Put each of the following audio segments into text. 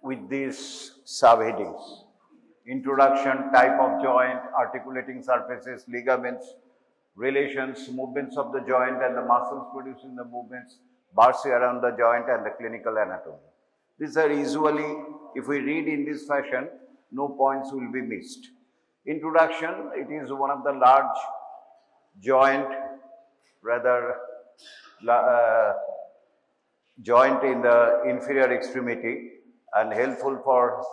with these subheadings. Introduction, type of joint, articulating surfaces, ligaments, relations, movements of the joint and the muscles producing the movements, bursae around the joint and the clinical anatomy. These are usually, if we read in this fashion, no points will be missed. Introduction, it is one of the large joint, rather joint in the inferior extremity and helpful for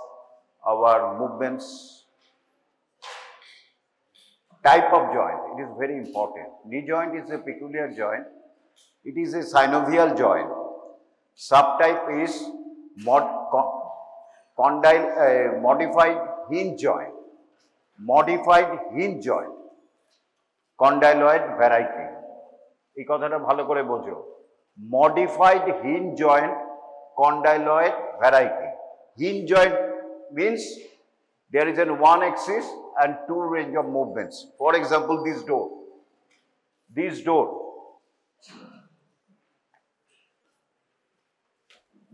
our movements. Type of joint, it is very important. Knee joint is a peculiar joint. It is a synovial joint. Subtype is modified hinge joint. Modified hinge joint. Condyloid variety. এই কথাটা ভালো করে বোঝো। Modified hinge joint, condyloid variety. Hinge joint means there is an one axis and two range of movements. For example, this door. This door.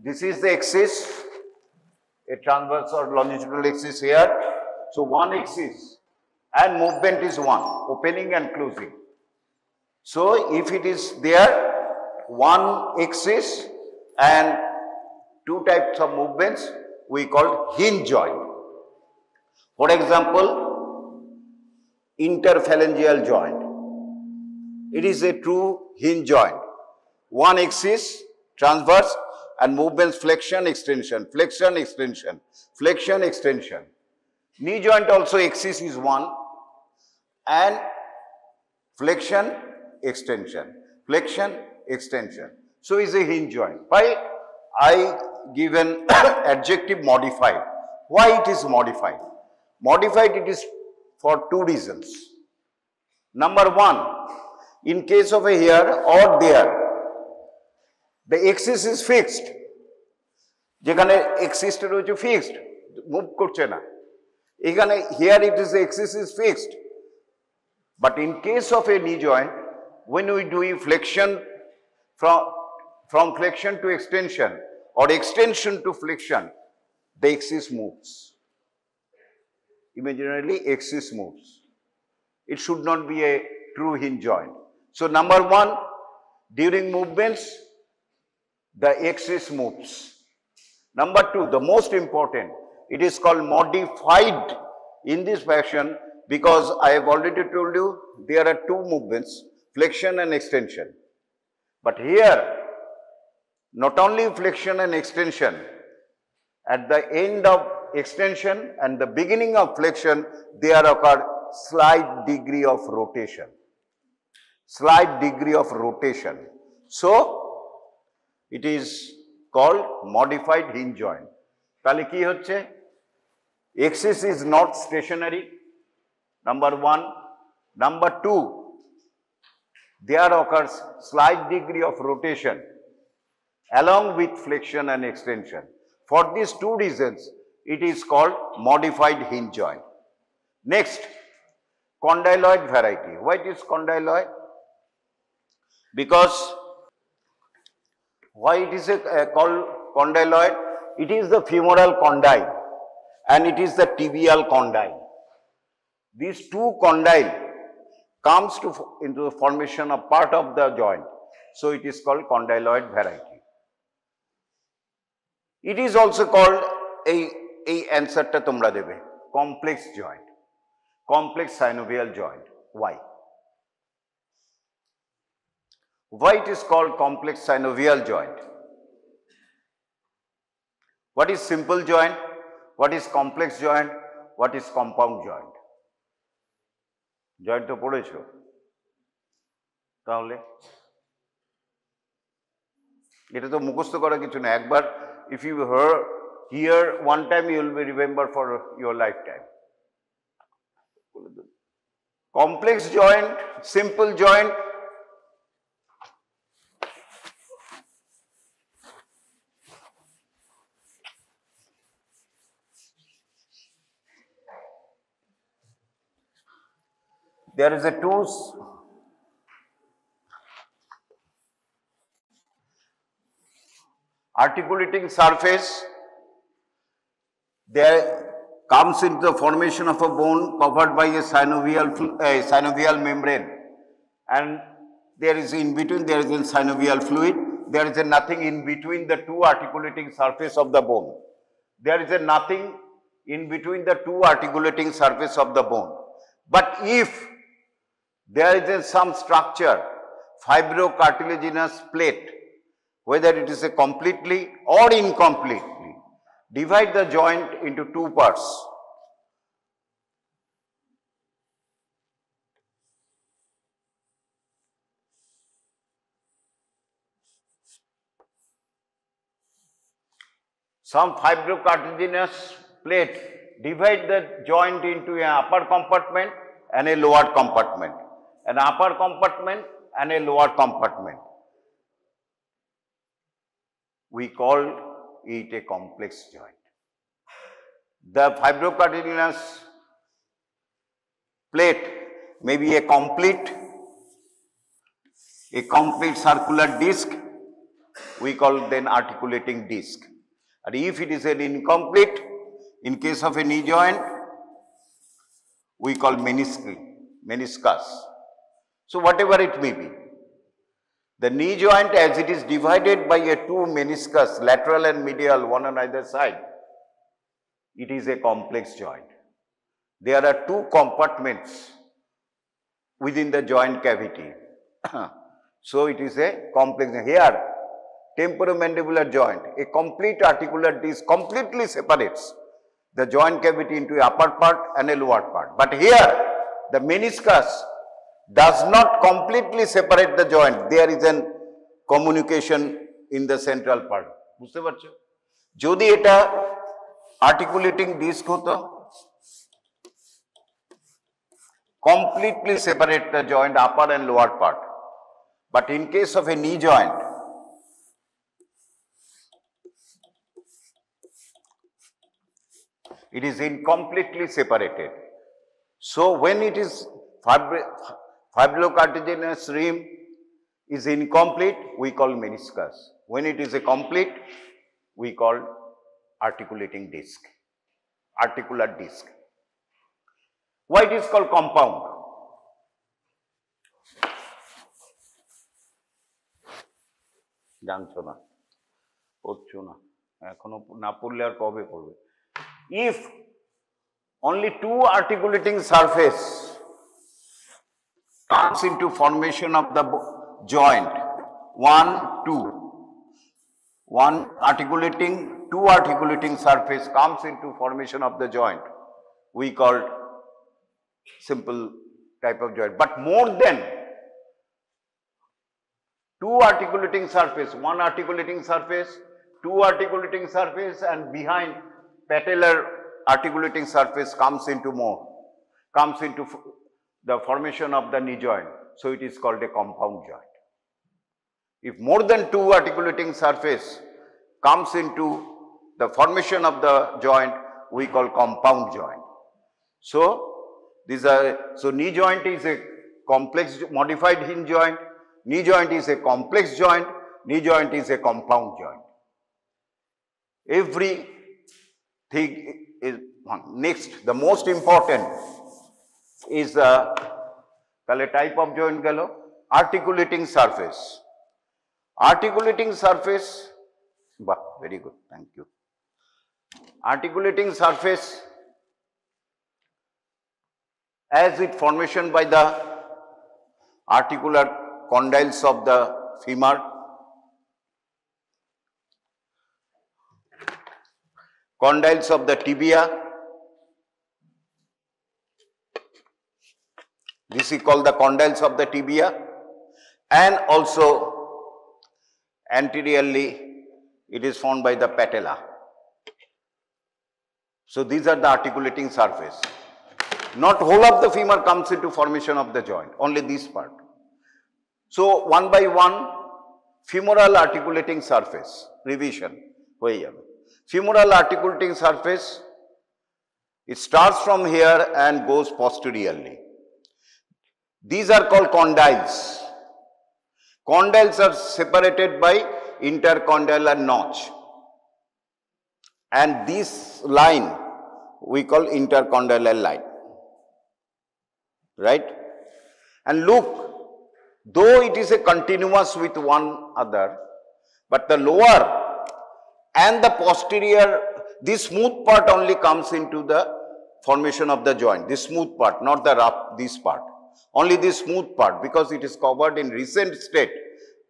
This is the axis, a transverse or longitudinal axis here. So one axis and movement is one, opening and closing. So if it is there, one axis and two types of movements, we call hinge joint. For example, interphalangeal joint. It is a true hinge joint. One axis, transverse, and movements flexion, extension, flexion, extension, flexion, extension. Knee joint also axis is one and flexion, extension, flexion, extension. So is a hinge joint. Why I give an adjective modified? Why it is modified? Modified it is for two reasons. Number one, in case of a here or there, the axis is fixed. যেখানে axis টা রয়েছে fixed, move করছে না। এখানে here it is the axis is fixed. But in case of a knee joint, when we do flexion from flexion to extension or extension to flexion, the axis moves. Imaginarily, axis moves. It should not be a true hinge joint. So number one, during movements, the axis moves. Number two, the most important, it is called modified in this fashion because I have already told you there are two movements, flexion and extension. But here, not only flexion and extension, at the end of extension and the beginning of flexion, there occur slight degree of rotation. Slight degree of rotation. So, it is called modified hinge joint. তাহলে কি হচ্ছে? Axis is not stationary. Number one. Number two, there occurs slight degree of rotation along with flexion and extension. For these two reasons, it is called modified hinge joint. Next, condyloid variety. Why it is condyloid? Because why it is called condyloid? It is the femoral condyle and it is the tibial condyle. These two condyle comes into the formation of part of the joint. So it is called condyloid variety. It is also called a answer ta tomra debe, complex joint, complex synovial joint. Why? Why it is called complex synovial joint? What is simple joint? What is complex joint? What is compound joint? Joint তো পড়েছো তাহলে এটা তো মুখস্থ করা কিছু না একবার if you hear one time you will be remember for your lifetime. Complex joint, simple joint, there is a two articulating surface there comes into the formation of a bone covered by a synovial membrane, and there is in between there is a synovial fluid. There is a nothing in between the two articulating surface of the bone. There is a nothing in between the two articulating surface of the bone. But if there is some structure, fibrocartilaginous plate, whether it is a completely or incompletely, divide the joint into two parts. Some fibrocartilaginous plate divide the joint into an upper compartment and a lower compartment, an upper compartment and a lower compartment. We call it a complex joint. The fibrocartilaginous plate may be a complete circular disc, we call then articulating disc. And if it is an incomplete, in case of a knee joint, we call meniscus. So whatever it may be, the knee joint as it is divided by a two meniscus, lateral and medial, one on either side, it is a complex joint. There are two compartments within the joint cavity. So it is a complex. Here, temporomandibular joint, a complete articular disc completely separates the joint cavity into a upper part and a lower part. But here, the meniscus does not completely separate the joint. There is a communication in the central part. বুঝতে পারছো? যদি এটা articulating disc হতো, completely separate the joint upper and lower part. But in case of a knee joint, it is incompletely separated. So when it is fibrocartilaginous rim is incomplete, we call meniscus. When it is a complete, we call articulating disc, articular disc. Why it is called compound? জানছো না, পড়ছো না, এখনো না পড়লে আর কবে পড়বে? If only two articulating surface comes into formation of the joint, two articulating surface comes into formation of the joint, we call simple type of joint. But more than two articulating surface, one articulating surface, two articulating surface, and behind patellar articulating surface comes into the formation of the knee joint. So it is called a compound joint. If more than two articulating surface comes into the formation of the joint, we call compound joint. So knee joint is a complex modified hinge joint, knee joint is a complex joint, knee joint is a compound joint. Everything is one. Next, the most important is the type of joint gelo, articulating surface. Articulating surface, very good, thank you. Articulating surface as it formation by the articular condyles of the femur, condyles of the tibia, this is called the condyles of the tibia, and also anteriorly it is formed by the patella. So these are the articulating surface. Not whole of the femur comes into formation of the joint, only this part. So one by one, femoral articulating surface, revision. Femoral articulating surface, it starts from here and goes posteriorly. These are called condyles. Condyles are separated by intercondylar notch. And this line we call intercondylar line, right? And look, though it is a continuous with one other, but the lower and the posterior, this smooth part only comes into the formation of the joint, this smooth part, not the rough, this part. Only this smooth part, because it is covered in recent state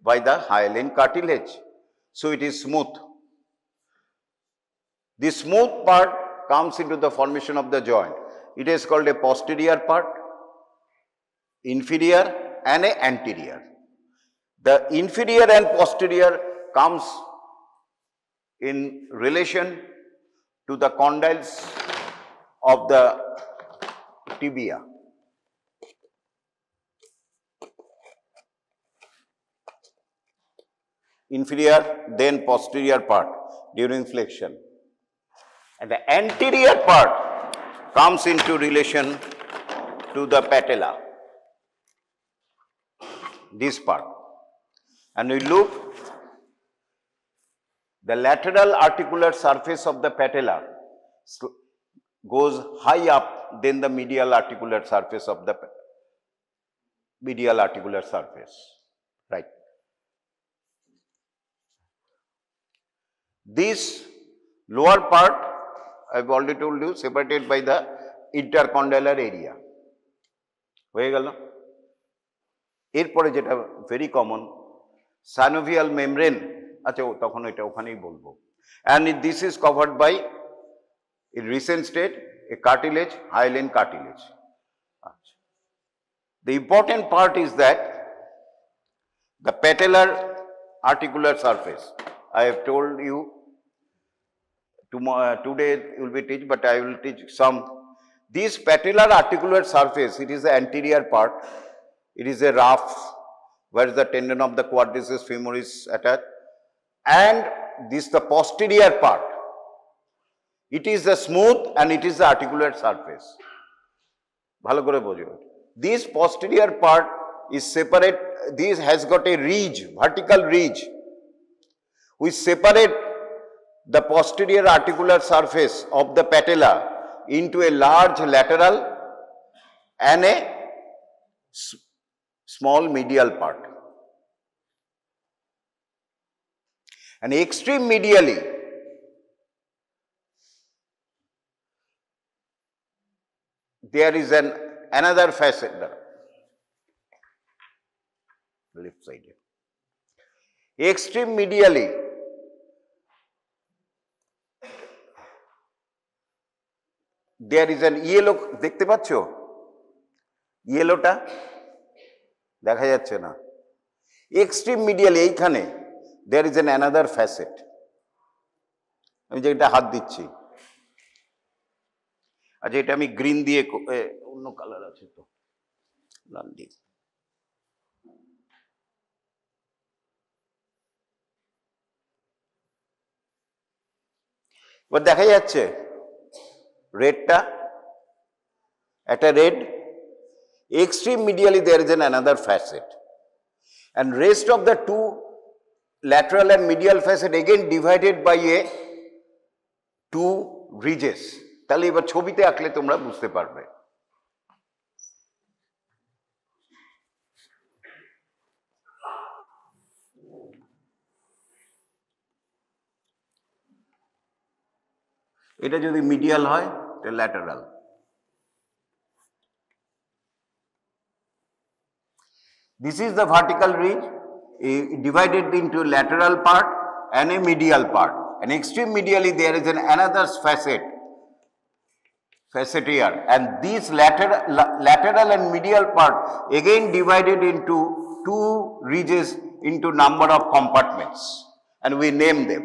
by the hyaline cartilage. So it is smooth. This smooth part comes into the formation of the joint. It is called a posterior part, inferior and a anterior. The inferior and posterior comes in relation to the condyles of the tibia. Inferior, then posterior part during flexion. And the anterior part comes into relation to the patella, this part. And we look, the lateral articular surface of the patella goes high up than the medial articular surface of the medial articular surface, right? This lower part, I have already told you, separated by the intercondylar area. হয়ে গেল। এরপরে যেটা very common, synovial membrane, আচ্ছা তখন এটা ওখানেই বলবো। And this is covered by, in recent state, a cartilage, hyaline cartilage. The important part is that the patellar articular surface, I have told you, today will be teach, but I will teach some. This patellar articular surface, it is the anterior part, it is a rough, where the tendon of the quadriceps femoris attached, and this the posterior part, it is the smooth and it is the articular surface. ভালো করে বোঝো। This posterior part is separate, this has got a ridge, vertical ridge, which separate the posterior articular surface of the patella into a large lateral and a small medial part. And extreme medially, there is another facet, left side. Extreme medially, there is an yellow, দেখতে পাচ্ছ ইয়েলোটা দেখা যাচ্ছে না, extreme medial এইখানে there is another facet, আমি যেটা হাত দিচ্ছি, আচ্ছা এটা আমি গ্রিন দিয়ে, অন্য কালার আছে তো, লাল দিয়ে, এবার দেখা যাচ্ছে রেডটা, একটা red, extreme medially there is another facet, and rest of the two lateral and medial facet again divided by a two ridges. তাহলে এবার ছবিতে আঁকলে তোমরা বুঝতে পারবে। এটা যদি মিডিয়াল হয় এটা lateral, this is the vertical ridge divided into lateral part and a medial part, and extreme medially there is another facet here, and this lateral and medial part again divided into two ridges into number of compartments, and we name them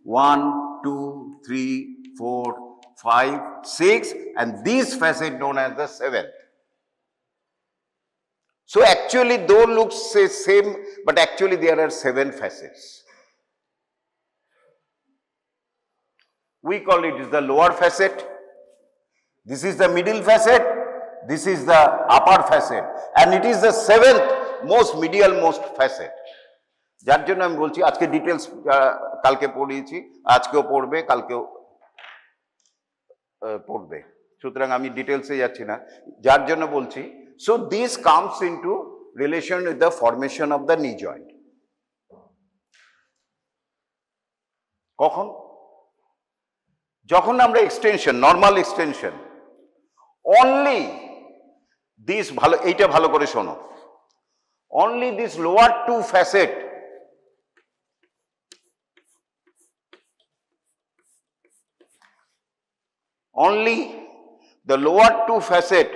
1, 2, 3, 4, 5, 6, and this facet known as the 7th. So actually though looks say same, but actually there are 7 facets. We call it is the lower facet, this is the middle facet, this is the upper facet, and it is the 7th most medial most facet. যার জন্য আমি বলছি আজকে details কালকে পড়িয়েছি, আজকেও পড়বে, কালকেও পড়বে, সুতরাং আমি ডিটেলসে যাচ্ছি না, যার জন্য বলছি। So this comes into relation with the formation of the নি জয়েন্ট। কখন? যখন আমরা extension, normal extension, only this, ভালো এইটা ভালো করে শোনো, only this lower two facet only the lower two facet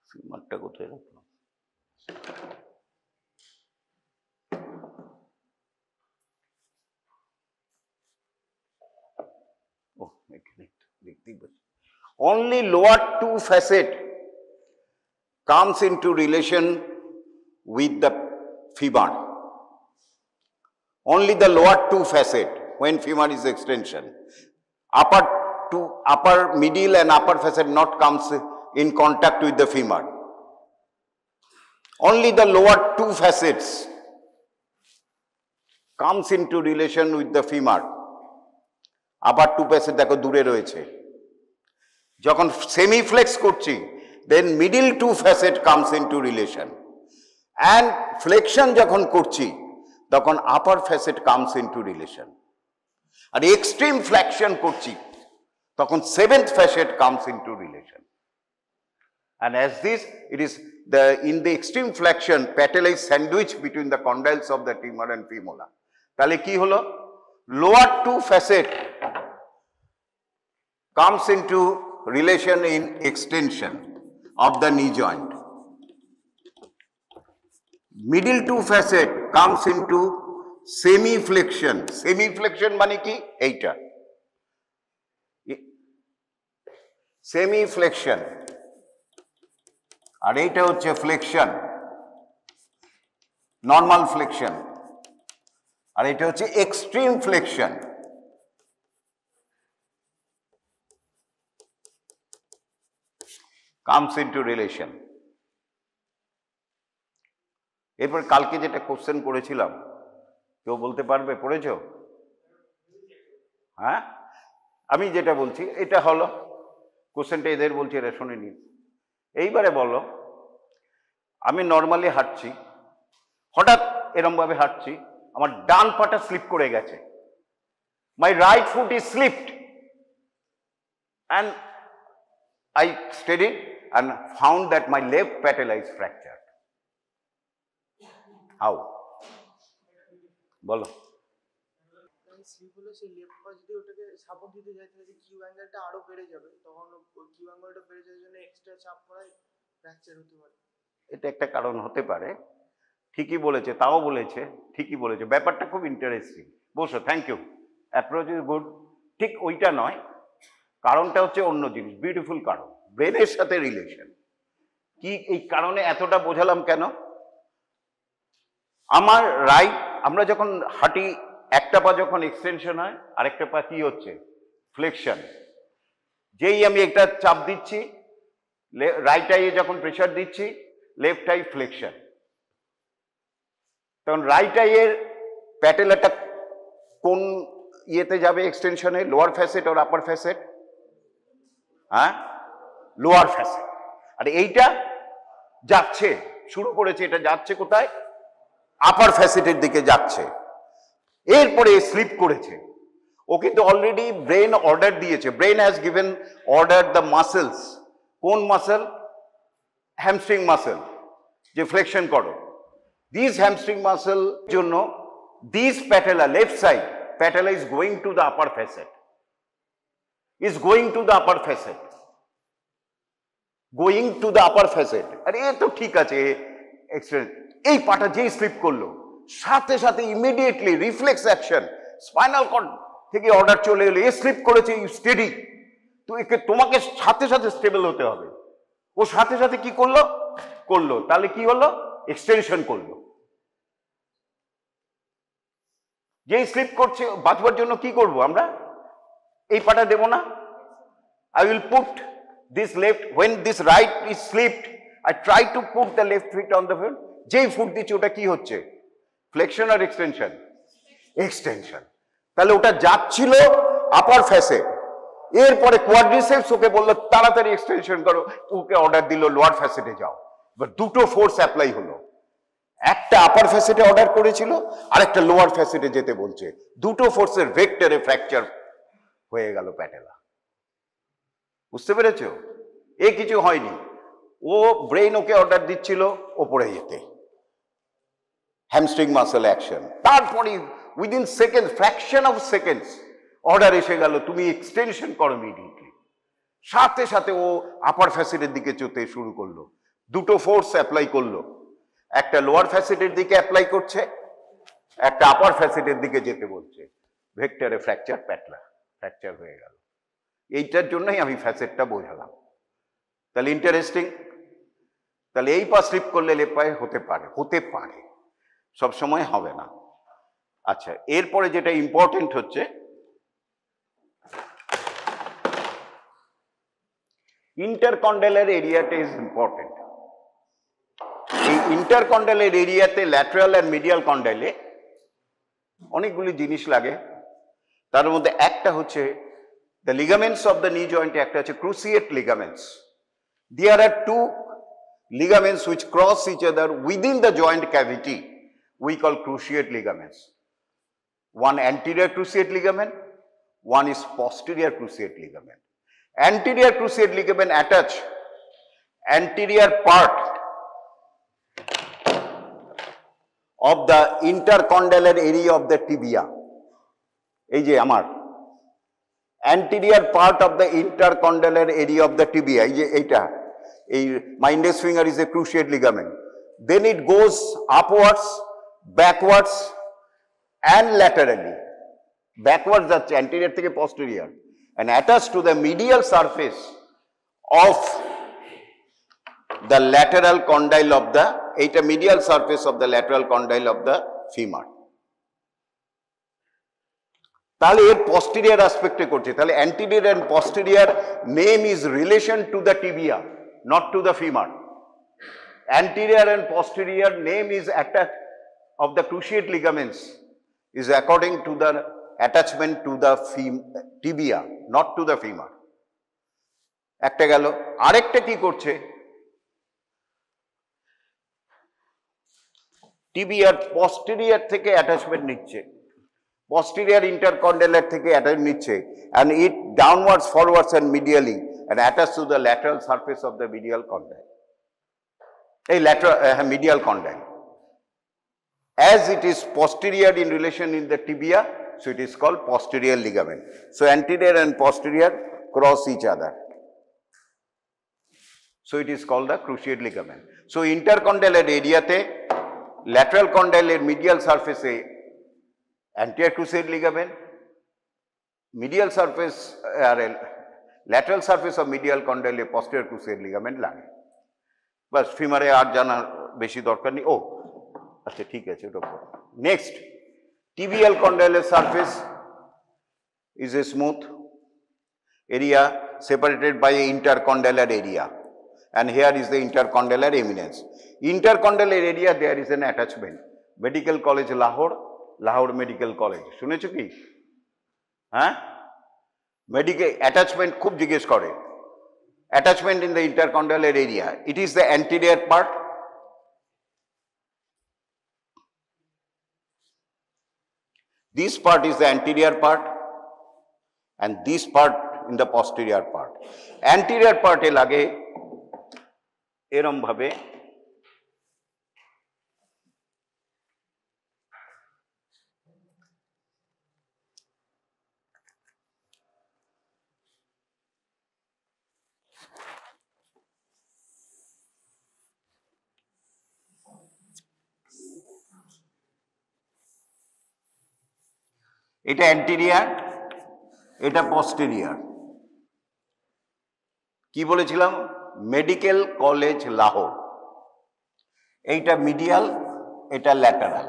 সিমারটা কোথায় রাখলাম? Only lower two facet comes into relation with the femur. Only the lower two facet when femur is extension. Upper middle and upper facet not comes in contact with the femur. Only the lower two facets comes into relation with the femur. আবার two facet দেখো দূরে রয়েছে। যখন semi flex করছি, then middle two facet comes into relation, and flexion যখন করছি তখন upper facet comes into relation, আর এক্সট্রিম ফ্লেকশন করছি তখন seventh facet comes into relation. And as this it is in the extreme flexion, patella is sandwiched between the condyles of the femur and femora. তাহলে কি হলো? Lower two facet comes into relation in extension of the knee joint. Middle two facet comes into semi flexion. Semi flexion মানে কি? এইটা semi flexion, আর এইটা হচ্ছে flexion, normal flexion, আর এটা হচ্ছে extreme flexion. Comes into relation. এরপর কালকে যেটা কোশ্চেন করেছিলাম, কেউ বলতে পারবে? পড়েছ? হ্যাঁ, আমি যেটা বলছি এটা হলো কোশ্চেনটা, এদের বলছি এরা শুনিনি। এইবারে বলো, আমি নর্মালি হাঁটছি, হঠাৎ এরমভাবে হাঁটছি, আমার ডান পাটা স্লিপ করে গেছে, my right foot is slipped and I স্টেডিড and found that my left patella is fractured. How? বলো। স্লিপ হলে সেই লেফট পা যদি ওটাকে সাপোর্ট দিতে যায় তাহলে কিউ অ্যাঙ্গেলটা আরো বেড়ে যাবে, তখন কিউ অ্যাঙ্গেলটা বেড়ে যাওয়ার জন্য এক্সট্রা চাপ পড়ায় ফ্র্যাকচার হতে পারে। এটা একটা কারণ হতে পারে, ঠিকই বলেছে, তাও বলেছে, ঠিকই বলেছে, ব্যাপারটা খুব ইন্টারেস্টিং। বসো, thank you, approach is good. ঠিক ওইটা নয়, কারণটা হচ্ছে অন্য জিনিস, বিউটিফুল কারণ, ব্রেনের সাথে রিলেশন। কি এই কারণে এতটা বোঝালাম কেন? আমার রাইট, আমরা যখন হাঁটি, একটা পা যখন এক্সটেনশন হয়, আরেকটা পা কি হচ্ছে? ফ্লেকশন। যেই আমি একটা চাপ দিচ্ছি, রাইট আইয়ে যখন প্রেশার দিচ্ছি, লেফট আই ফ্লেকশন, তখন রাইট আইয়ের প্যাটেলাটা কোন ইয়েতে যাবে এক্সটেনশনে? লোয়ার ফ্যাসেট আর আপার ফ্যাসেট? হ্যাঁ, লোয়ার ফ্যাসেট। আর এইটা যাচ্ছে, শুরু করেছে, এটা যাচ্ছে কোথায়? আপার ফ্যাসেটের দিকে যাচ্ছে। এরপরে স্লিপ করেছে, ও কিন্তু অলরেডি ব্রেন অর্ডার দিয়েছে, brain has given order the muscles. কোন মাসেল? হ্যামস্ট্রিং মাসেল, যে ফ্লেকশন করো। দিস হ্যামস্ট্রিং মাসেল জন্য this patella, left side patella is going to the upper facet, is going to the upper facet, going to the upper facet। আরে এ তো ঠিক আছে, এই পাটা যেই স্লিপ করলো, সাথে সাথে immediately reflex action, spinal cord থেকে অর্ডার চলে এলো, এ স্লিপ করেছে, ইউ স্টেডি। তো একে তোমাকে সাথে সাথে স্টেবল হতে হবে। ও সাথে সাথে কি করলো? তাহলে কি হলো? এক্সটেনশন করলো। যেই স্লিপ করছে, বাঁচবার জন্য কি করবো আমরা? এই পাটা দেব না। I will put this left, when this right is slipped, I try to put the left foot on the foot. যেই ফুট দিচ্ছি ওটা কি হচ্ছে? ফ্লেকশন আর এক্সটেনশন? এক্সটেনশন। তাহলে ওটা যাচ্ছিল আপার ফ্যাসেট, এরপরে কোয়াড্রিসেপস ওকে বললো তাড়াতাড়ি এক্সটেনশন করো, ওকে অর্ডার দিল লোয়ার ফ্যাসেটে যাও। এবার দুটো ফোর্স অ্যাপ্লাই হলো, একটা আপার ফ্যাসেটে অর্ডার করেছিল আর একটা লোয়ার ফ্যাসেটে যেতে বলছে, দুটো ফোর্সের ভেক্টরে ফ্র্যাকচার হয়ে গেল প্যাটেলা। বুঝতে পেরেছো? এ কিছু হয়নি, ও ব্রেন ওকে অর্ডার দিচ্ছিল ওপরে যেতে, হ্যামস্ট্রিং মাসেল অ্যাকশন, তারপরে within second, fraction of seconds order এসে গেল তুমি এক্সটেনশন করো ইমিডিয়েটলি। সাথে সাথে ও আপার ফ্যাসেটের দিকে যেতে শুরু করলো, দুটো ফোর্স অ্যাপ্লাই করলো, একটা লোয়ার ফ্যাসেটের দিকে অ্যাপ্লাই করছে, একটা আপার ফ্যাসেটের দিকে যেতে বলছে, ভেক্টরে ফ্র্যাকচার প্যাটলা, ফ্র্যাকচার হয়ে গেল। এইটার জন্যই আমি ফ্যাসেটটা বোঝালাম। তাহলে ইন্টারেস্টিং। তাহলে এই পা স্লিপ করলে লেফট পায়ে হতে পারে, হতে পারে, সব সময় হবে না। আচ্ছা, এরপরে যেটা ইম্পর্টেন্ট হচ্ছে ইন্টারকন্ডালের এরিয়াটা ইজ ইম্পর্টেন্ট। এই ইন্টারকন্ডালের এরিয়াতে ল্যাটারাল আর মিডিয়াল কন্ডাইলে অনেকগুলি জিনিস লাগে, তার মধ্যে একটা হচ্ছে দ্য লিগামেন্টস অফ দ্য নি জয়েন্টে একটা হচ্ছে cruciate ligaments. There are two ligaments which cross each other within the joint cavity we call cruciate ligaments. One anterior cruciate ligament, one is posterior cruciate ligament. Anterior cruciate ligament attach anterior part of the intercondylar area of the tibia. এই যে আমার anterior part of the intercondylar area of the tibia, এই যে এইটা, my index finger is a cruciate ligament. Then it goes upwards, backwards and laterally. Backwards যাচ্ছে anterior থেকে posterior and attached to the medial surface of the lateral condyle of the, এইটা medial surface of the lateral condyle of the femur. তাহলে এর posterior aspect এ করছে, তাহলে anterior and posterior name is relation to the tibia, not to the femur. Anterior and posterior name is attached of the cruciate ligaments is according to the attachment to the tibia, not to the femur. একটা গেল, আরেকটা কি করছে, টিবিয়ার posterior থেকে attachment নিচ্ছে, posterior intercondylar থেকে attachment নিচ্ছে and it downwards, forwards and medially and attached to the lateral surface of the medial condyle. A lateral medial condyle. As it is posterior in relation in the tibia, so it is called posterior ligament. So anterior and posterior cross each other. So it is called the cruciate ligament. So intercondylar area te lateral condyle medial surface e anterior cruciate ligament, medial surface lateral surface of medial condyle posterior cruciate ligament লাগে। বাস, ফিমারে আর জানার বেশি দরকার নেই। ও আচ্ছা, ঠিক আছে, ওটা পর। নেক্সট, টিবিয়াল কন্ডাইলের surface is a smooth area separated by an intercondylar area, and here is the intercondylar eminence. Intercondylar area there is an attachment. Medical College Lahore, Lahore Medical College, শুনেছো কি? হ্যাঁ, মেডিকেল অ্যাটাচমেন্ট খুব জিজ্ঞেস করে। Attachment in the intercondylar area, it is the anterior part, this part is the anterior part and this part in the posterior part. Anterior part এ লাগে এরম ভাবে, এটা অ্যান্টেরিয়ার, এটা পস্টেরিয়ার। কি বলেছিলাম? Medical college Lahore. এইটা মিডিয়াল, এটা ল্যাটারাল।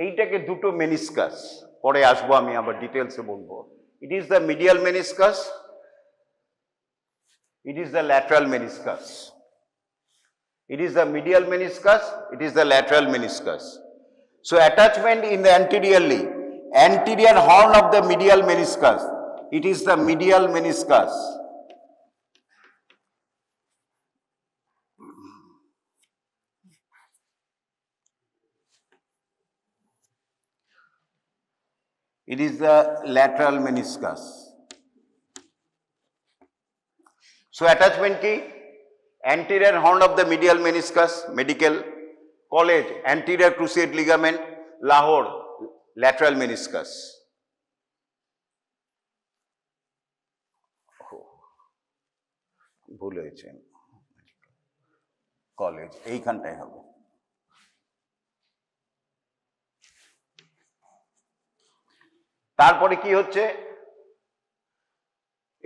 এইটাকে দুটো মেনিসকাস, পরে আসবো আমি আবার ডিটেলসে বলবো। It is the medial meniscus, it is the lateral meniscus. It is the medial meniscus, it is the lateral meniscus. So attachment in the anterior horn of the medial meniscus, it is the medial meniscus. It is the lateral meniscus. So attachment key, anterior horn of the medial meniscus, medical college, anterior cruciate ligament, Lahore, lateral meniscus. ভুল হয়েছে, college এইখানটাই হবে। তারপরে কি হচ্ছে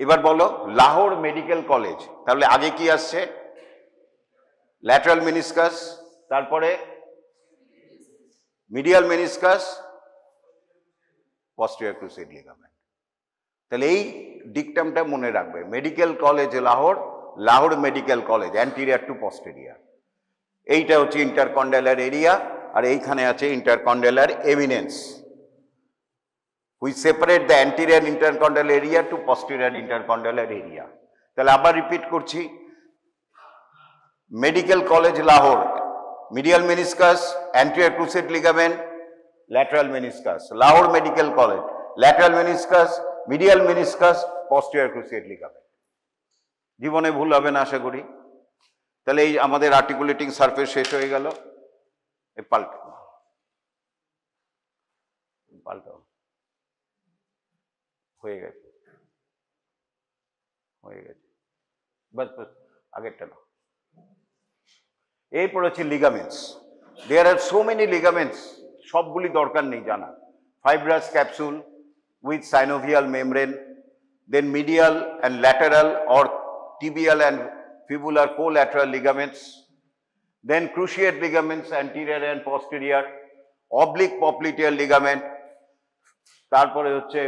এবার বলো, Lahore medical college. তাহলে আগে কি আসছে? ল্যাটারাল মেনিসকাস, তারপরে medial meniscus, posterior cruciate ligament. তাহলে এই ডিকটামটা মনে রাখবে, medical college Lahore, Lahore medical college, anterior to posterior. এইটা হচ্ছে ইন্টারকন্ডাইলার এরিয়া, আর এইখানে আছে intercondylar eminence, which separate the anterior intercondylar area to posterior intercondylar area. তাহলে আবার রিপিট করছি, medical college Lahore, medial meniscus, anterior cruciate ligament, lateral meniscus, Lahore medical college, lateral meniscus, medial meniscus, posterior cruciate ligament। জীবনে ভুল হবে না আশা করি। তাহলে এই আমাদের আর্টিকুলেটিং সারফেস শেষ হয়ে গেল। পাল্টাও পাল্টাও, হয়ে গেছে হয়ে গেছে, বাস বাস, আগেরটা না। এরপর হচ্ছে ligaments. There are so many ligaments, সবগুলি দরকার নেই জানা। Fibrous capsule with synovial membrane, then medial and lateral or tibial and fibular collateral ligaments, then cruciate ligaments anterior and posterior, oblique popliteal ligament, তারপরে হচ্ছে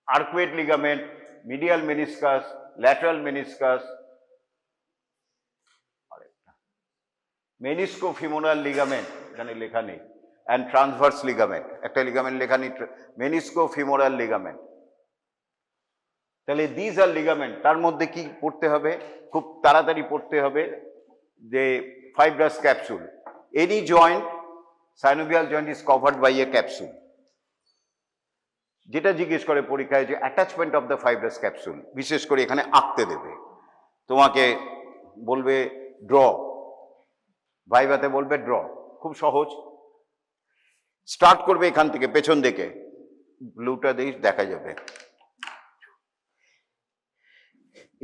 arcuate ligament, medial meniscus, lateral meniscus, meniscofemoral ligament এখানে লেখা নেই, and transverse ligament, একটা ligament লেখা নেই, meniscofemoral ligament। তাহলে this R ligament, তার মধ্যে কি পড়তে হবে, খুব তাড়াতাড়ি পড়তে হবে যে fibrous capsule, any joint, synovial joint is covered by a capsule. যেটা জিজ্ঞেস করে পরীক্ষায় যে attachment of the fibrous capsule, বিশেষ করে এখানে আঁকতে দেবে, তোমাকে বলবে ড্র, ভাইভাতে বলবে ড্র, খুব সহজ। স্টার্ট করবে এখান থেকে পেছন দিকে, ব্লুটা দিয়ে দেখা যাবে,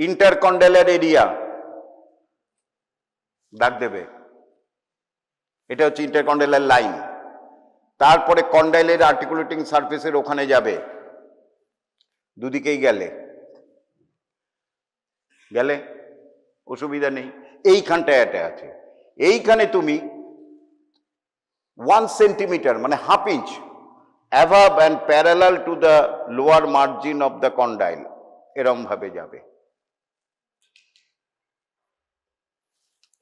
ইন্টারকন্ডাইলার এরিয়া দাগ দেবে, এটা হচ্ছে ইন্টারকন্ডাইলার লাইন। তারপরে কন্ডাইলের আর্টিকুলেটিং সারফেসের ওখানে যাবে, দুদিকেই গেলে গেলে অসুবিধা নেই। এইখানটায় এটা আছে, এইখানে তুমি 1 সেন্টিমিটার মানে half inch অ্যাভাব and parallel to the lower margin of the condyle, এরম ভাবে যাবে।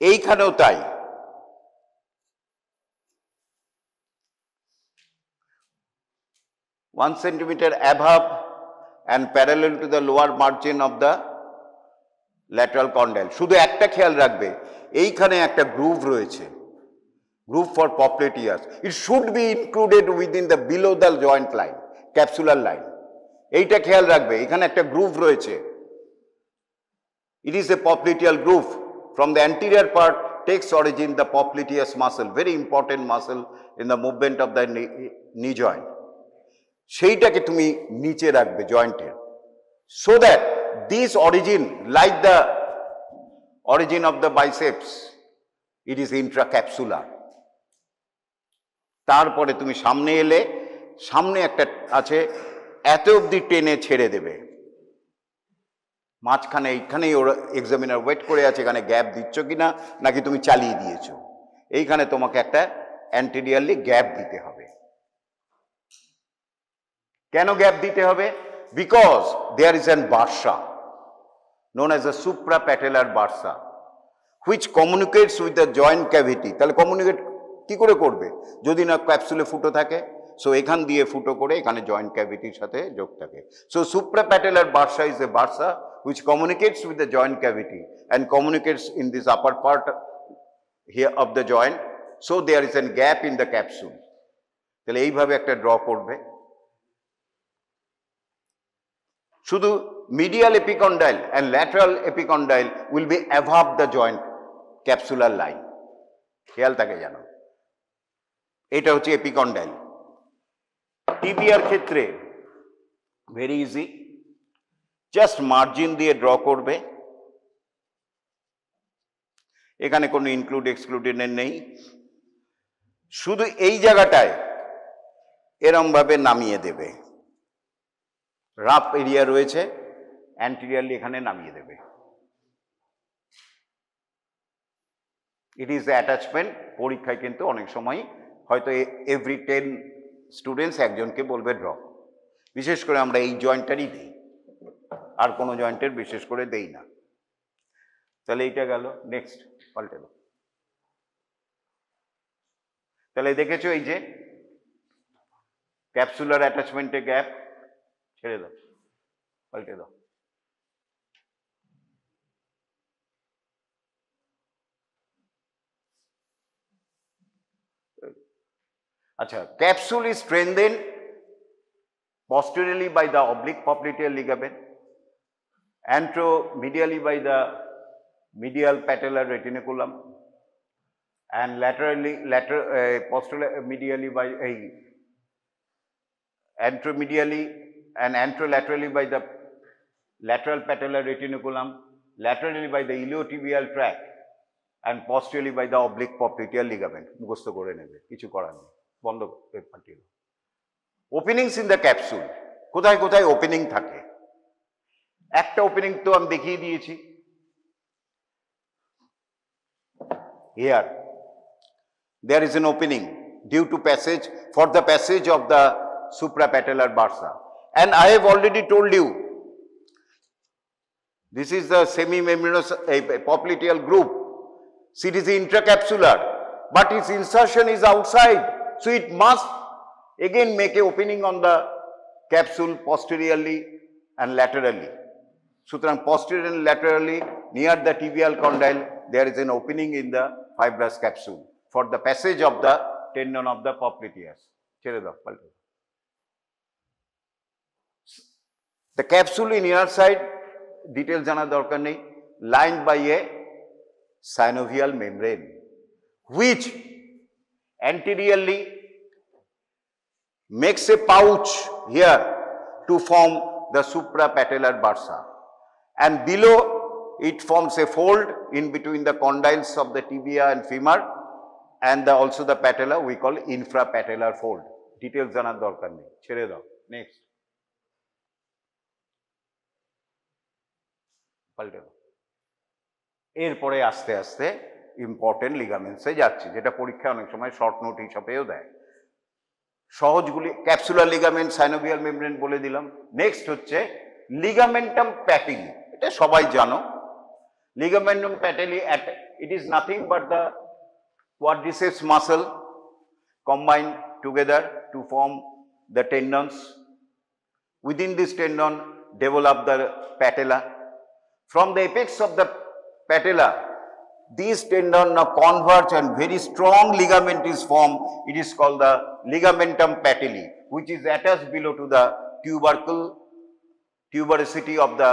এইখানেও তাই, one centimeter above and parallel to the lower margin of the lateral condyle। শুধু একটা খেয়াল রাখবে, এইখানে একটা গ্রুভ রয়েছে, groove for popliteus, it should be included within the below the joint line, capsular line. এইটা খেয়াল রাখবে, এখানে একটা গ্রুভ রয়েছে, it is a popliteal groove. From the anterior part takes origin the popliteus muscle, very important muscle in the movement of the knee joint. সেইটাকে তুমি নিচে রাখবে জয়েন্টের, so that this origin, like the origin of the biceps, it is intracapsular। তারপরে তুমি সামনে এলে, সামনে একটা আছে, এত অবধি টেনে ছেড়ে দেবে, মাঝখানে এইখানেই ওরা এক্সামিনার ওয়েট করে আছে, এখানে গ্যাপ দিচ্ছ কিনা নাকি তুমি চালিয়ে দিয়েছো, এইখানে তোমাকে একটা অ্যান্টেরিয়রলি গ্যাপ দিতে হবে। কেন গ্যাপ দিতে হবে? Because there is an bursa known as a suprapatellar bursa which communicates with the joint cavity। তাহলে কমিউনিকেট কি করে করবে? যদি না ক্যাপসুলে ফুটো থাকে, সো এখান দিয়ে ফুটো করে এখানে জয়েন্ট ক্যাভিটির সাথে যোগ থাকে। So suprapatellar bursa is a bursa which communicates with the joint cavity and communicates in this upper part here of the joint, so there is a gap in the capsule। তাহলে এইভাবে একটা draw করবে। শুধু medial epicondyle and lateral epicondyle will be above the joint capsular line। খেয়াল থাকে জানো, এটা হচ্ছে epicondyle। টিবিয়ার ক্ষেত্রে ভেরি ইজি, জাস্ট মার্জিন দিয়ে ড্র করবে। এখানে কোনো ইনক্লুড এক্সক্লুডেড নেই, শুধু এই জায়গাটায় এরম ভাবে নামিয়ে দেবে। রাফ এরিয়া রয়েছে, অ্যান্টেরিয়রলি এখানে নামিয়ে দেবে। It is attachment. পরীক্ষায় কিন্তু অনেক সময় হয়তো এভরি 10 স্টুডেন্টস একজনকে বলবে ড্র। বিশেষ করে আমরা এই জয়েন্টটারই দিই, আর কোনো জয়েন্টের বিশেষ করে দেই না। তাহলে এইটা গেল। নেক্সট পাল্টে দাও। তাহলে দেখেছো এই যে ক্যাপসুলার অ্যাটাচমেন্টে গ্যাপ, ছেড়ে দাও, পাল্টে দাও। আচ্ছা, capsule is strengthened posteriorly by the oblique popliteal ligament, anteromedially by the medial patellar retinaculum, and posteriorly by anteromedially and anterolaterally by the lateral patellar retinaculum, laterally by the iliotibial tract, and posteriorly by the oblique popliteal ligament। মুখস্থ করে নেবে, কিছু করার নেই। বন্ধ পাঠিয়ে দাও। Openings in the capsule, কোথায় কোথায় ওপেনিং থাকে? একটা ওপেনিং তো আমি দেখিয়ে দিয়েছি। Here there is an opening due to passage for the passage of the suprapatellar bursa, and I have already told you this is the semimembranous popliteal group. So it is intracapsular, but its insertion is outside, so it must again make a opening on the capsule posteriorly and laterally. Sutrang posteriorly and laterally near the tibial condyle there is an opening in the fibrous capsule for the passage of the tendon of the popliteus. ছেড়ে দাও, পাল্টে দাও। The capsule in inner side details জানার দরকার নেই, lined by a synovial membrane which anteriorly makes a pouch here to form the suprapatellar bursa, and below it forms a fold in between the condyles of the tibia and femur, and also the patella we call infrapatellar fold. Details জানার দরকার নেই, ছেড়ে দাও। Next, পাল্টে দাও। এরপরে আস্তে আস্তে ইম্পর্টেন্ট লিগামেন্টসে যাচ্ছি, যেটা পরীক্ষায় অনেক সময় শর্ট নোট হিসাবেও দেয়। সহজগুলি ক্যাপসুলার লিগামেন্ট, সাইনোভিয়াল মেমব্রেন বলে দিলাম। নেক্সট হচ্ছে লিগামেন্টাম প্যাটেলি, এটা সবাই জানো। Ligamentum patellae, it is nothing but the quadriceps muscle combined together to form the tendons. Within this tendon develop the patella. From the apex of the patella, these tendon now converge and very strong ligament is formed. It is called the ligamentum patelli, which is attached below to the tuberosity of the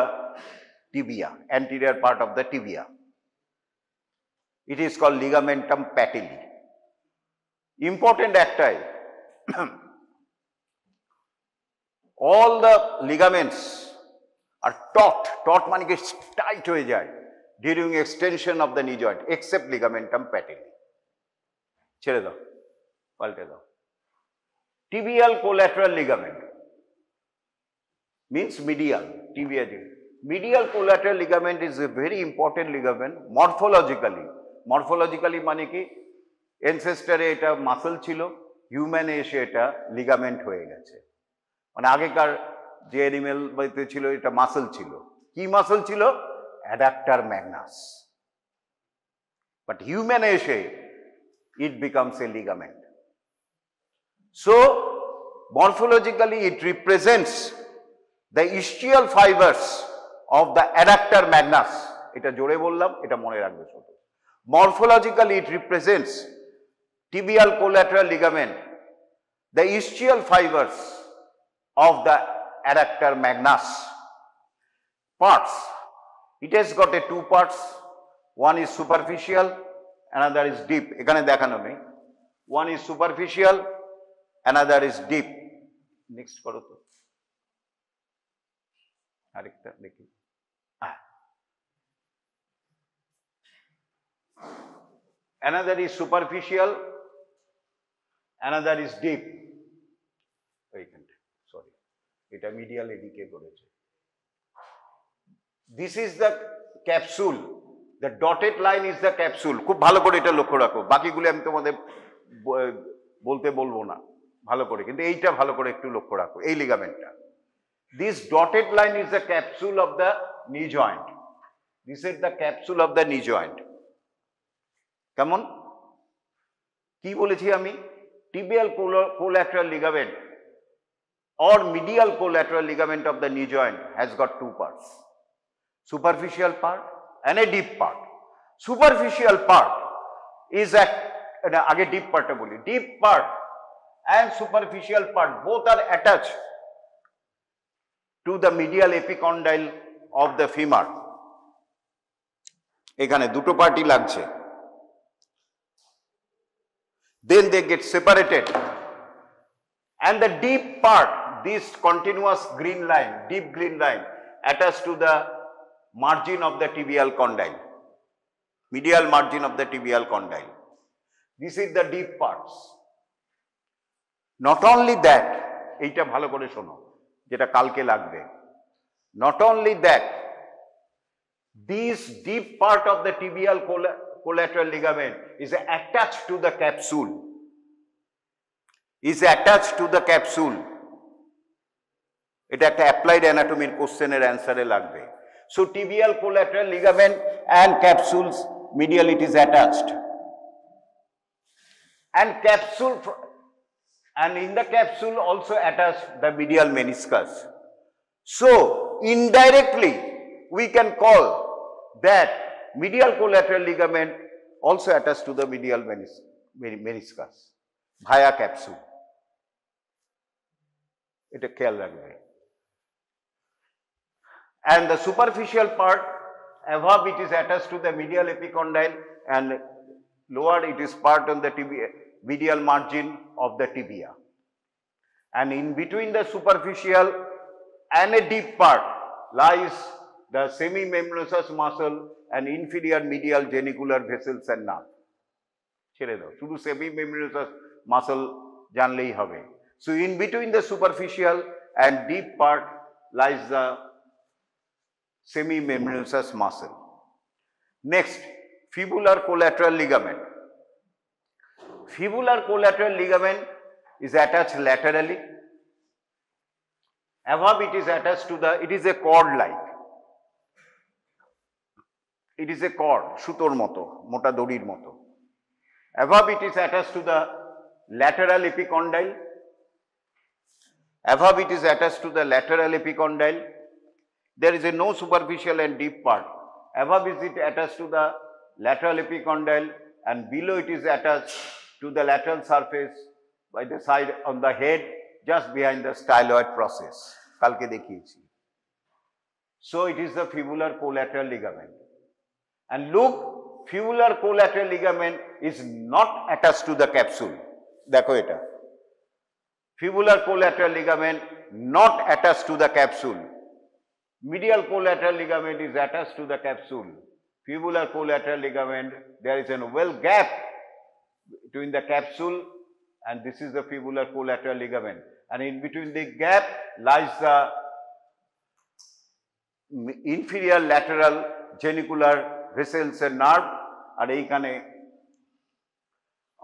tibia, anterior part of the tibia. It is called ligamentum patelli. Important একটাই, all the ligaments are taut মানে কি tight হয়ে যায় during extension of the knee joint except ligamentum patelli। ছেড়ে দাও, পাল্টে দাও। tibial collateral ligament means medial, tibia. Medial collateral ligament is a very important ligament morphologically। morphologically মানে কি, এনসেস্টারে এটা মাসল ছিল, হিউম্যানে এসে এটা লিগামেন্ট হয়ে গেছে। মানে আগেকার যে অ্যানিমেল বাড়িতে ছিল এটা মাসল ছিল। কি মাসল ছিল? Adductor Magnus. বাট হিউম্যানে এসে it becomes a ligament. So morphologically it represents the ischial fibers of the adductor magnus. এটা জোরে বললাম, এটা মনে রাখবে শুধু। Morphologically it represents tibial collateral ligament, the ischial fibers of the adductor magnus. Parts. It has got a two parts. One is superficial, another is deep. এখানে দেখানো নেই। One is superficial, another is deep. Next করো তো। আরেকটা দেখি। Another is superficial, another is deep. এইখানটা, sorry, এটা medial এদিকে করেছে। This is the capsule. The dotted line is the capsule. খুব ভালো করে এটা লক্ষ্য রাখো, বাকিগুলো আমি তোমাদের বলতে বলবো না ভালো করে, কিন্তু এইটা ভালো করে একটু লক্ষ্য রাখো, এই লিগামেন্টটা। This dotted line is the capsule of the knee joint. This is the capsule of the knee joint. কেমন? কি বলেছি আমি? Tibial collateral ligament or medial collateral ligament of the knee joint has got two parts. Superficial part and a deep part. Superficial part is আগে deep partটা বলি। Deep part and superficial part both are attached to the medial epicondyle of the femur. এখানে দুটো party লাগছে। Then they get separated and the deep part, this continuous green line, deep green line attached to the margin of the tibial condyle, medial margin of the tibial condyle. This is the deep parts. Not only that, এইটা ভালো করে শোনো, যেটা কালকে লাগবে। Not only that, this deep part of the tibial collateral ligament is attached to the capsule. Is attached to the capsule. এটা একটা applied অ্যানাটমির কোশ্চেনের অ্যান্সারে লাগবে। So tibial collateral ligament and capsules medial it is attached. And capsule and in the capsule also attached the medial meniscus. So indirectly we can call that medial collateral ligament also attached to the medial meniscus via capsule. এটা খেয়াল রাখবে। And the superficial part, above it is attached to the medial epicondyle and lower it is part on the medial margin of the tibia. And in between the superficial and a deep part lies the semimembranosus muscle and inferior medial genicular vessels and nerve. ছেড়ে দাও, শুধু semimembranosus muscle জানলেই হবে। So in between the superficial and deep part lies the semimembranosus muscle. Next, fibular collateral ligament. Fibular collateral ligament is attached laterally. Above it is attached to the, it is a cord like. It is a cord, সুতোর মতো, মোটা দড়ির মতো। Above it is attached to the lateral epicondyle. Above it is attached to the lateral epicondyle. There is a no superficial and deep part. Above is it attached to the lateral epicondyle and below it is attached to the lateral surface by the side on the head just behind the styloid process. কালকে দেখিয়েছি। So it is the fibular collateral ligament. And look, fibular collateral ligament is not attached to the capsule. দেখো এটা। Fibular collateral ligament not attached to the capsule. Medial collateral ligament is attached to the capsule. Fibular collateral ligament, there is a well gap between the capsule and this is the fibular collateral ligament. And in between the gap lies the inferior lateral genicular vessels and nerve. আর এইখানে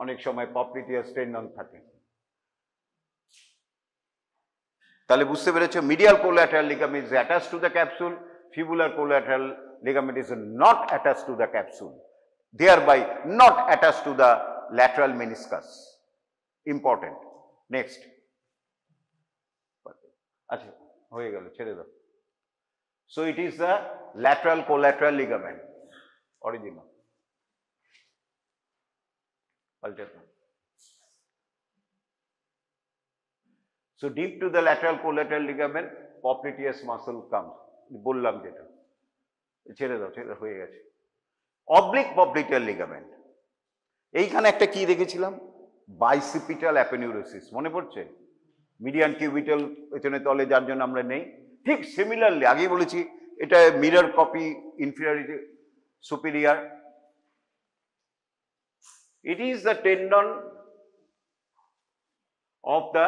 অনেক সময় পপলিটিয়াস tendon থাকে। তাহলে বুঝতে পেরেছো, medial collateral ligament is attached to the capsule, fibular collateral ligament is not attached to the capsule, thereby not attached to the lateral meniscus. Important. Next. আচ্ছা হয়ে গেল, ছেড়ে দাও। So it is the lateral collateral ligament, original. So deep to the lateral collateral ligament, popliteus muscle comes. বললাম যেটা, ছেড়ে দাও, হয়ে গেছে। অবলিক পপলিটিয়াল লিগামেন্ট, এইখানে একটা কি দেখেছিলাম, বাইসিপিটাল অ্যাপেনিউরোসিস, মনে পড়ছে? মিডিয়ান কিউবিটাল পেছনে তলে, যার জন্য আমরা নেই। ঠিক সিমিলারলি আগেই বলেছি, এটা mirror copy inferior superior. It is the tendon of the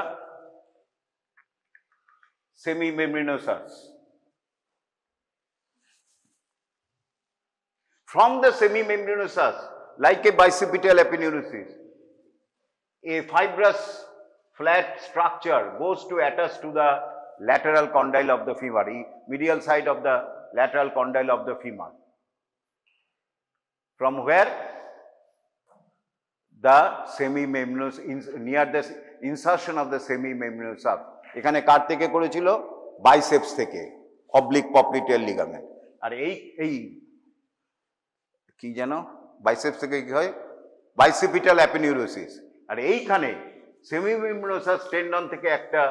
semimembranosus. From the semimembranosus, like a bicipital aponeurosis, a fibrous flat structure goes to attach to the lateral condyle of the femur, medial side of the lateral condyle of the femur. From where? The semimembranosus, near the insertion of the semimembranosus. এখানে কার থেকে করেছিল? Biceps থেকে, oblique popliteal ligament. আর এই কি জানো, biceps থেকে কি হয়? বাইসিপিটাল অ্যাপেনিউরোসিস। আর এইখানে সেমিমেমব্রেনাস টেন্ডন থেকে একটা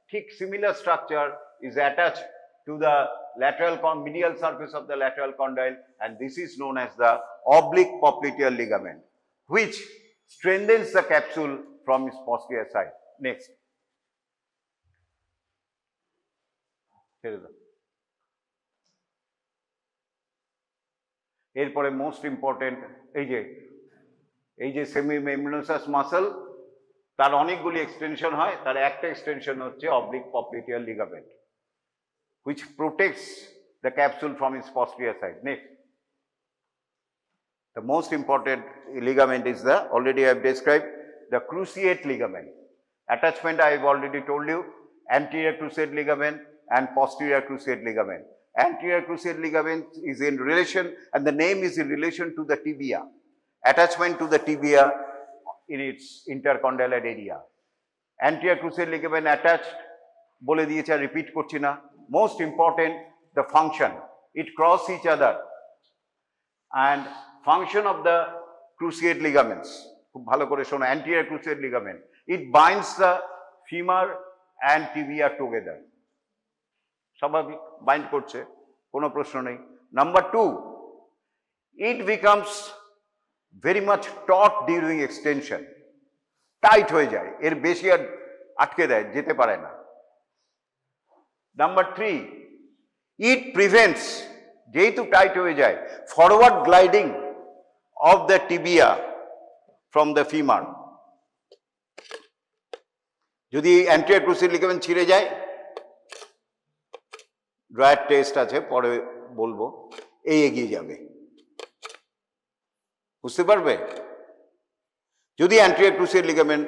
ঠিক similar structure is attached to the lateral medial surface of the lateral condyle, and this is known as the oblique popliteal ligament, which strengthens the capsule from its posterior side. Next. এরপরে most important, এই যে সেমিমেমব্রেনাস muscle, তার অনেকগুলি extension হয়, তার একটা extension হচ্ছে oblique popliteal ligament, which protects the capsule from its posterior side. Next. The most important ligament is the, already I have described, the cruciate ligament. Attachment I have already told you, anterior cruciate ligament and posterior cruciate ligament. Anterior cruciate ligament is in relation, and the name is in relation to the tibia. Attachment to the tibia in its intercondylar area. Anterior cruciate ligament attached, bole diyeche, repeat korchi na. Most important, the function. It cross each other. And function of the cruciate ligaments, খুব ভালো করে শোনো, anterior cruciate ligament, it binds the femur and tibia together. স্বাভাবিক, bind করছে, কোনো প্রশ্ন নেই। Number 2, it becomes very much taut during extension, tight হয়ে যায়, এর বেশি আর আটকে দেয়, যেতে পারে না। নাম্বার 3, it prevents, যেহেতু টাইট হয়ে যায়, forward gliding of the tibia from the femur. যদি anterior cruciate ligament ছিঁড়ে যায়, ড্রয়ার টেস্ট আছে, পরে বলবো, এই এগিয়ে যাবে, বুঝতে পারবে? যদি anterior cruciate ligament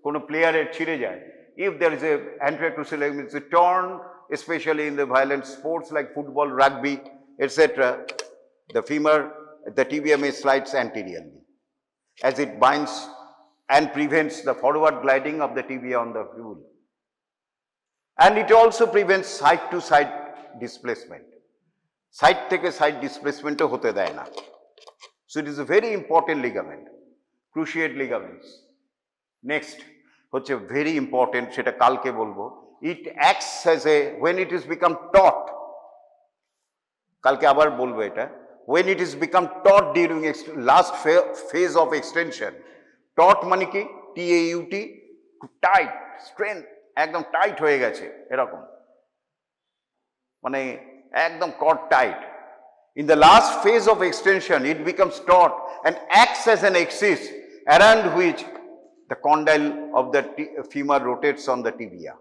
কোনো প্লেয়ারের ছিঁড়ে যায়, if there is a anterior cruciate ligament is torn, especially in the violent sports like football, rugby, etc., the femur, the tibia may slides anteriorly, as it binds and prevents the forward gliding of the tibia on the fibula. And it also prevents side to side displacement. Side থেকে side displacement ও হতে দেয় না। So it is a very important ligament, cruciate ligaments. Next হচ্ছে very important, সেটা কালকে বলবো, it acts as a, when it is become taut, কালকে আবার বলবো এটা, when it is become taut during last phase of extension. Taut মানে কি? TAUT, টাইট, স্ট্রেংথ, একদম টাইট হয়ে গেছে এরকম, মানে একদম কট tight. In the last phase of extension, it becomes taut and acts as an axis around which the condyle of the femur rotates on the tibia.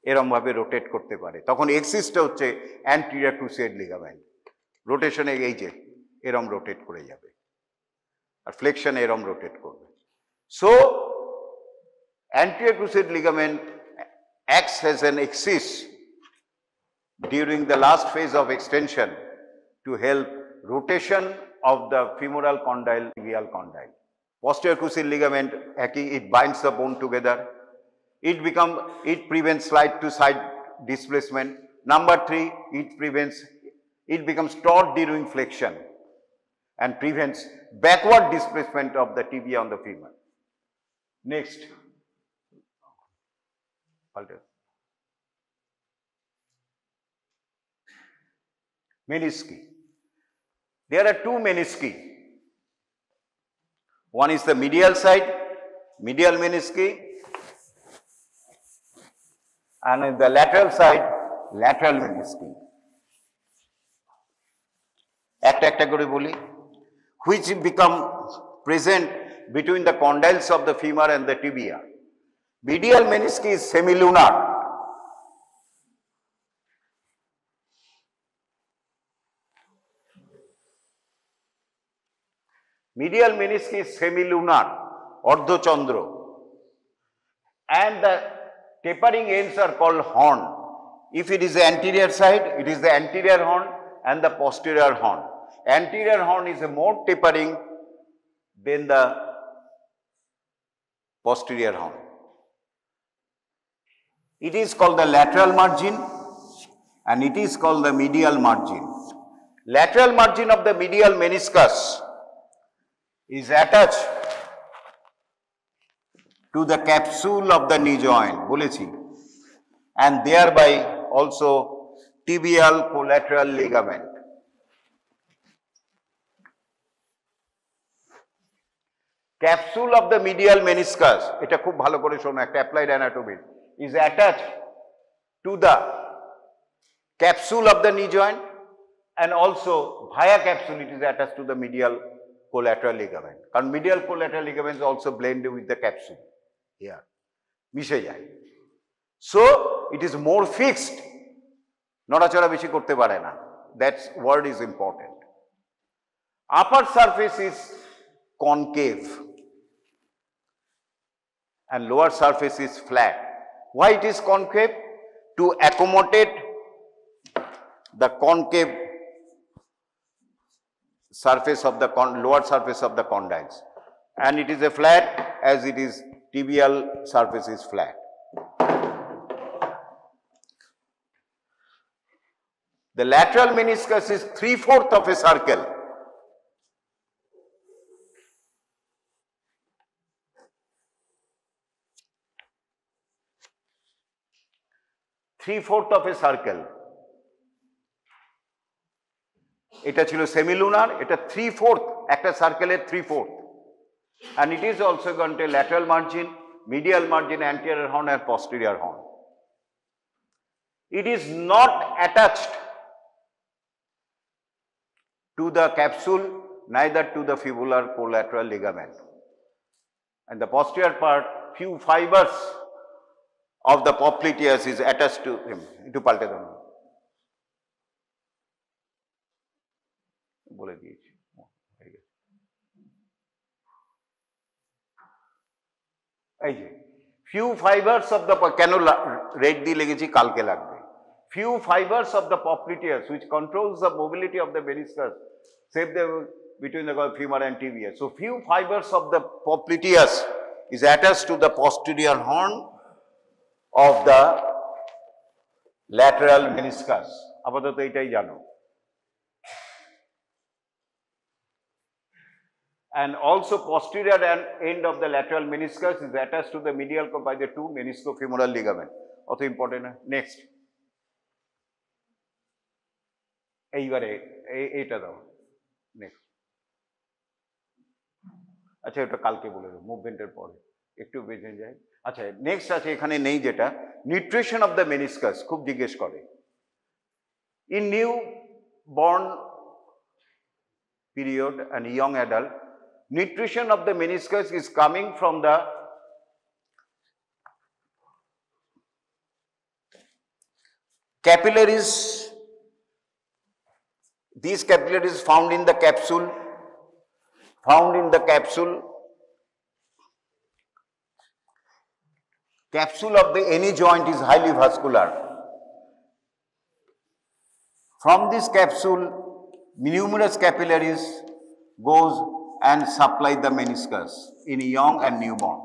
এরকম ভাবে রোটেট করতে পারে, তখন এক্সিসটা হচ্ছে anterior cruciate ligament, রোটেশনে এই যে এরকম রোটেট করে যাবে। আর ফ্লেকশন এরম রোটেট করবে। So anterior cruciate ligament acts as an axis during the last phase of extension to help rotation of the femoral condyle, tibial condyle. Posterior cruciate ligament, it binds the bone together. It prevents side to side displacement. Number 3, it becomes taut during flexion and prevents backward displacement of the tibia on the femur. Next. Menisci. There are two menisci. One is the medial side, medial menisci, and in the lateral side, lateral menisci. একটা করে বলি, which become present between the condyles of the femur and the tibia. Medial menisci is semilunar. Medial menisci is semilunar, ardhochandra, and the tapering ends are called horn. If it is the anterior side, it is the anterior horn and the posterior horn. Anterior horn is a more tapering than the posterior horn. It is called the lateral margin and it is called the medial margin. Lateral margin of the medial meniscus is attached to the capsule of the knee joint, bolechi, and thereby also tibial collateral ligament. Capsule of the medial meniscus, এটা খুব ভালো করে শোনো, একটা applied anatomy, is attached to the capsule of the knee joint and also via capsule it is attached to the medial collateral ligament. কারণ medial collateral ligament is also blended with the capsule here, মিশে যায়. So it is more fixed, নড়াচড়া বেশি করতে পারে না. That word is important. Upper surface is concave and lower surface is flat. Why it is concave? To accommodate the concave surface of the lower surface of the condyles, and it is a flat as it is tibial surface is flat. The lateral meniscus is 3/4 of a circle. Three-fourth of a circle. এটা ছিল semilunar, এটা 3/4, একটা সার্কেলের 3/4, and it is also going to lateral margin, medial margin, anterior horn and posterior horn. It is not attached to the capsule, neither to the fibular collateral ligament, and the posterior part, few fibers of the popliteus is attached to him. Itu palte daw. বলে দিয়েছি। এই যে few fibers of the, কেন red দিয়ে লেগেছি, কালকে লাগবে। Few fibers of the popliteus which controls the mobility of the meniscus, save the between the femur and tibia. So few fibers of the popliteus is attached to the posterior horn of the lateral meniscus. আপাতত এটাই জানো। And also posterior end of the lateral meniscus is attached to the medial by the two meniscofemoral ligament. Also important. Next. এইবারে এইটা দাও। Next. আচ্ছা এটা কালকে বলে দেবো, মুভমেন্টের পরে একটু বেঁচে যায়। আচ্ছা নেক্সট আছে, এখানে নেই যেটা, নিউট্রিশন অফ দ্য মেনিসকাস, খুব জিজ্ঞেস করে। In new born period and young adult, nutrition of the meniscus is coming from the capillaries. These capillaries found in the capsule, found in the capsule. Capsule of any joint is highly vascular. From this capsule, numerous capillaries goes and supply the meniscus in young and newborn.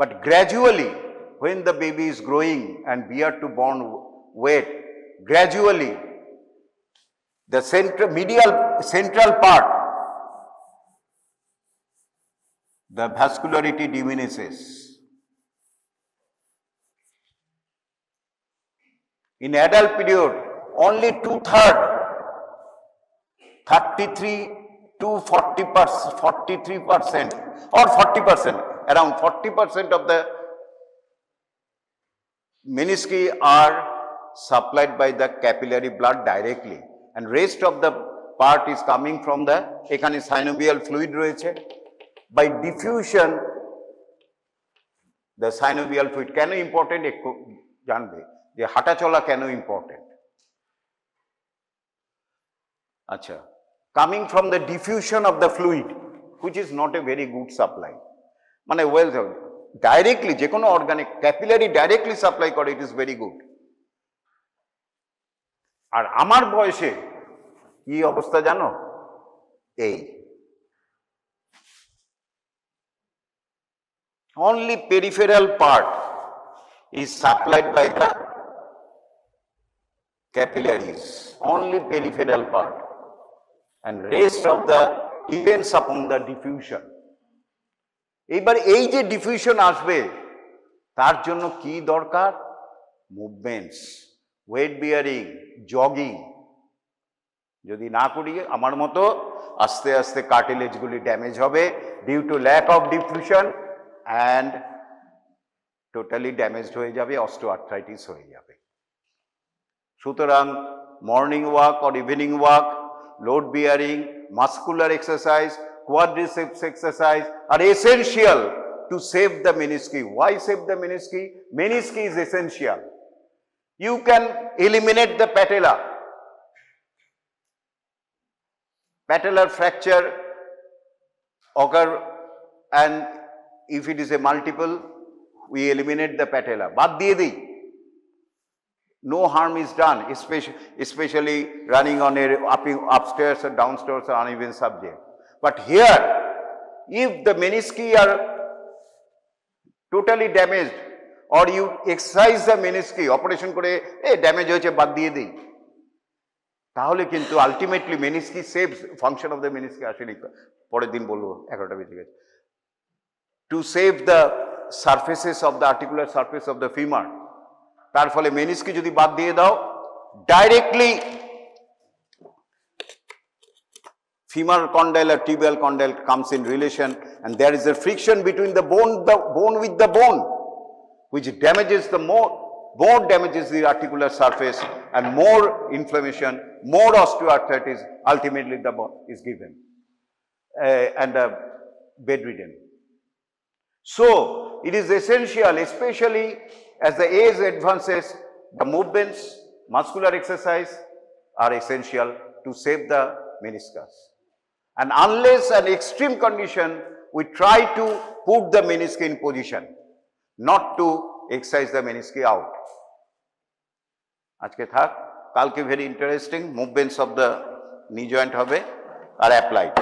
But gradually, when the baby is growing and bear to born weight, gradually the central part, the vascularity diminishes. In adult period, only 2/3, 33 to 43% or 40%, around 40% of the menisci are supplied by the capillary blood directly, and rest of the part is coming from the ekhane synovial fluid royeche by diffusion. The synovial fluid কেন important একটু জানবে যে হাঁটা চলা কেন important. আচ্ছা, coming from the diffusion of the fluid, which is not a very good supply. মানে well directly যে কোনো অর্গানিক ক্যাপিলারি ডাইরেক্টলি সাপ্লাই করে, ইট ইজ ভেরি গুড। আর আমার বয়সে কি অবস্থা জানো? এই only peripheral part is supplied by the capillaries, only peripheral part, and rest of the depends upon the diffusion. এবার এই যে ডিফিউশন আসবে তার জন্য কি দরকার? Movements, weight bearing, jogging. যদি না করি আমার মতো আস্তে আস্তে কার্টিলেজগুলি ড্যামেজ হবে due to lack of diffusion and totally damaged হয়ে যাবে, অস্টিওআর্থ্রাইটিস হয়ে যাবে। সুতরাং morning walk or evening walk, load bearing, muscular exercise, quadriceps exercise are essential to save the menisci. Why save the menisci? Menisci is essential. You can eliminate the patella. Patellar fracture occur, and if it is a multiple, we eliminate the patella. Baad diye di. No harm is done, especially running on a upstairs or downstairs or uneven subject. But here, if the menisci are totally damaged, or you excise the menisci, operation kore damage hoyeche bad diye dei, tahole kintu ultimately menisci saves, function of the menisci asheni porer din bolbo 11টা বেজে গেছে, to save the surfaces of the articular surface of the femur. তার ফলে menisci যদি বাদ দিয়ে দাও, directly femur condyle or tibial condyle comes in relation, and there is a friction between the bone with the bone, which damages the more damages the articular surface, and more inflammation, more osteoarthritis, ultimately the bone is given and bedridden. So it is essential, especially as the age advances, the movements, muscular exercise are essential to save the meniscus. And unless an extreme condition, we try to put the menisci in position, not to exercise the menisci out. আজকে থাক, কালকে very interesting movements of the knee joint হবে আর applied.